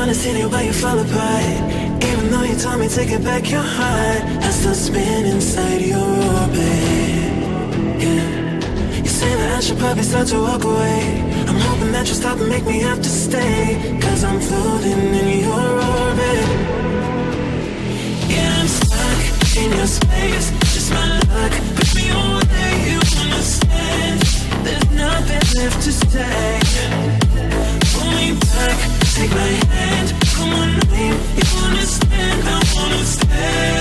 wanna see the way you fall apart. Even though you told me to get back your heart, I still spin inside your orbit. Yeah. You say that I should probably start to walk away. I'm hoping that you'll stop and make me have to stay, 'cause I'm floating in your orbit. Yeah, I'm stuck in your space, just my luck. Push me away, you understand. There's nothing left to say. Pull me back, take my hand, call my name, you understand. I wanna stay,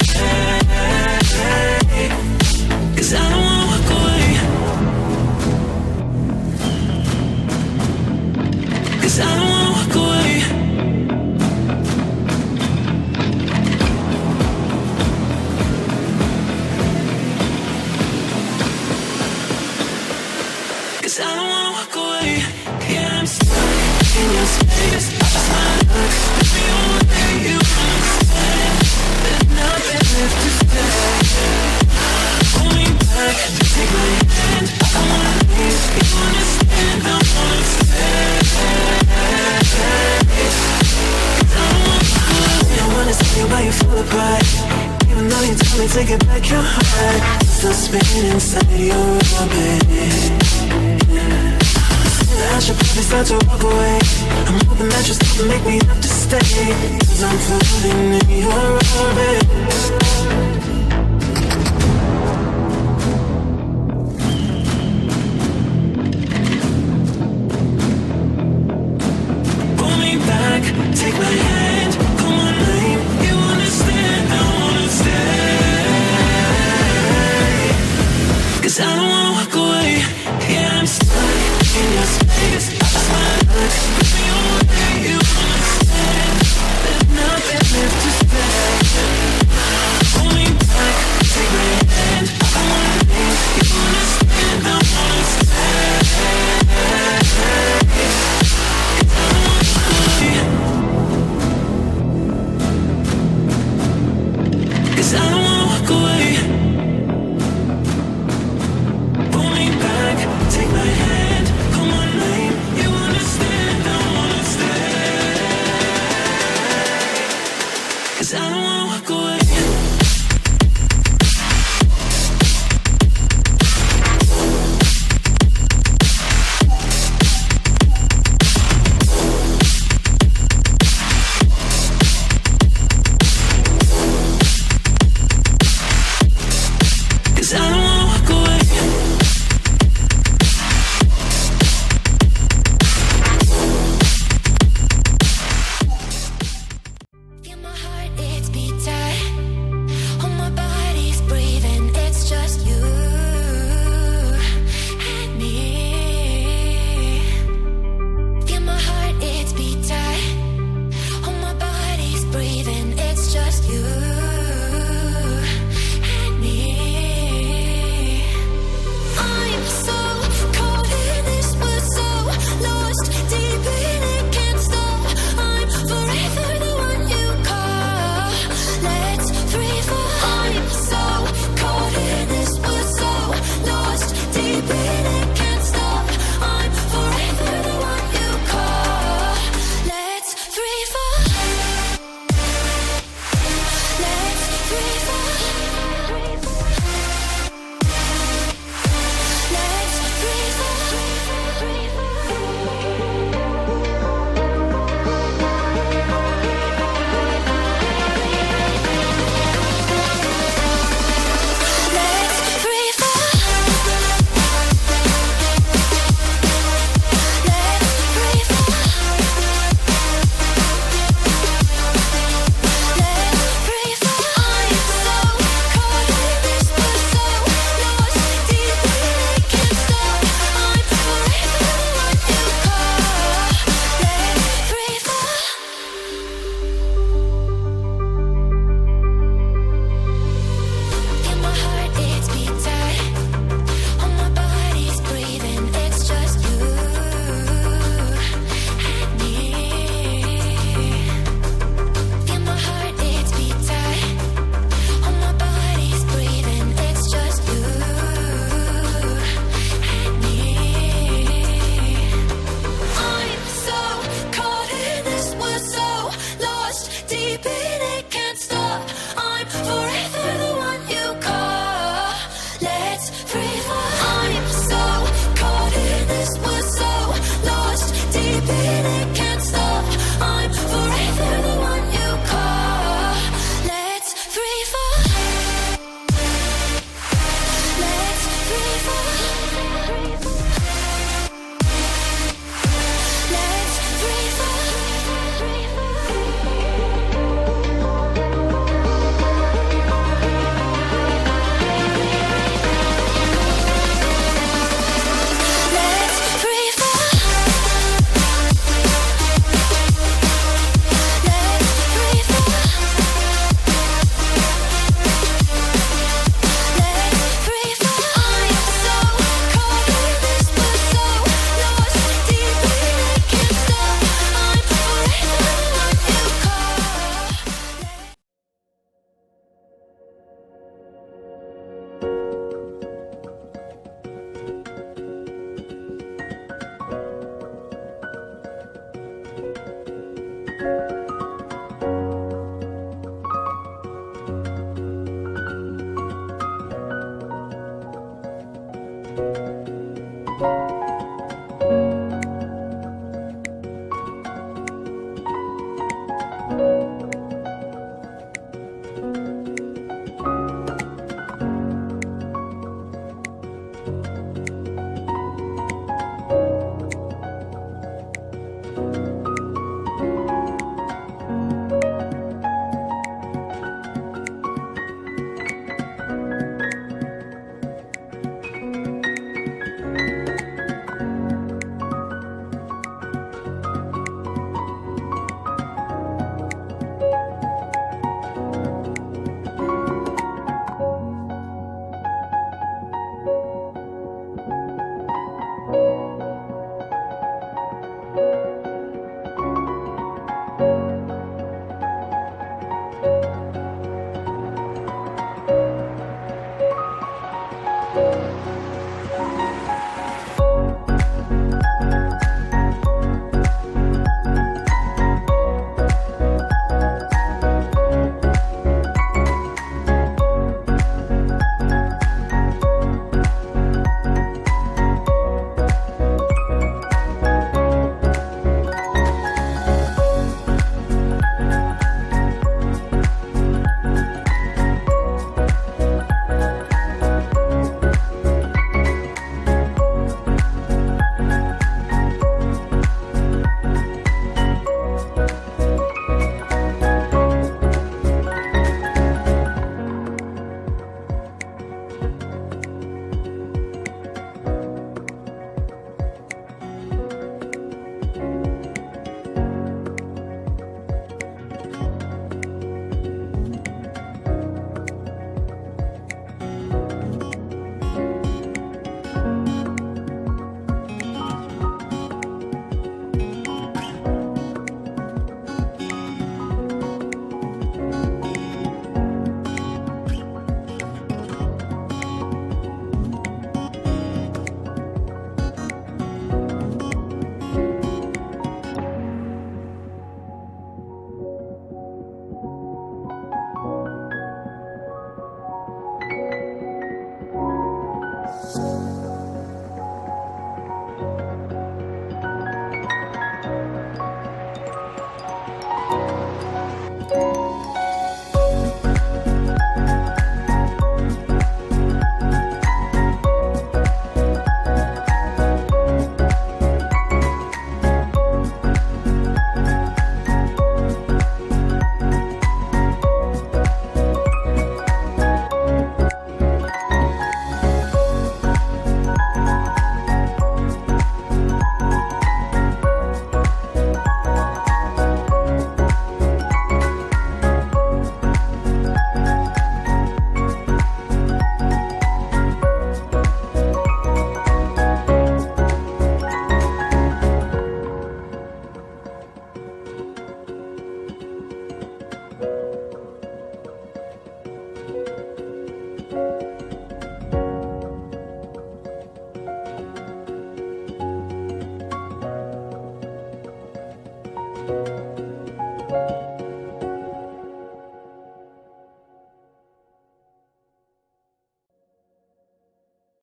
'cause I don't wanna walk away. 'Cause I don't wanna walk away. 'Cause I don't wanna walk away. Yeah, I'm stuck in your space, just my luck. Push me away, you understand. There's nothing left to say. Pull me back, take my hand, I wanna leave, you understand. I wanna stay, 'cause I don't wanna walk away. I wanna see why you fall apart. Even though you told me to get back your heart, I'm still spinning inside your orbit. I should probably start to walk away. I'm hoping that you'll stop and make me have to stay, 'cause I'm floating in your orbit.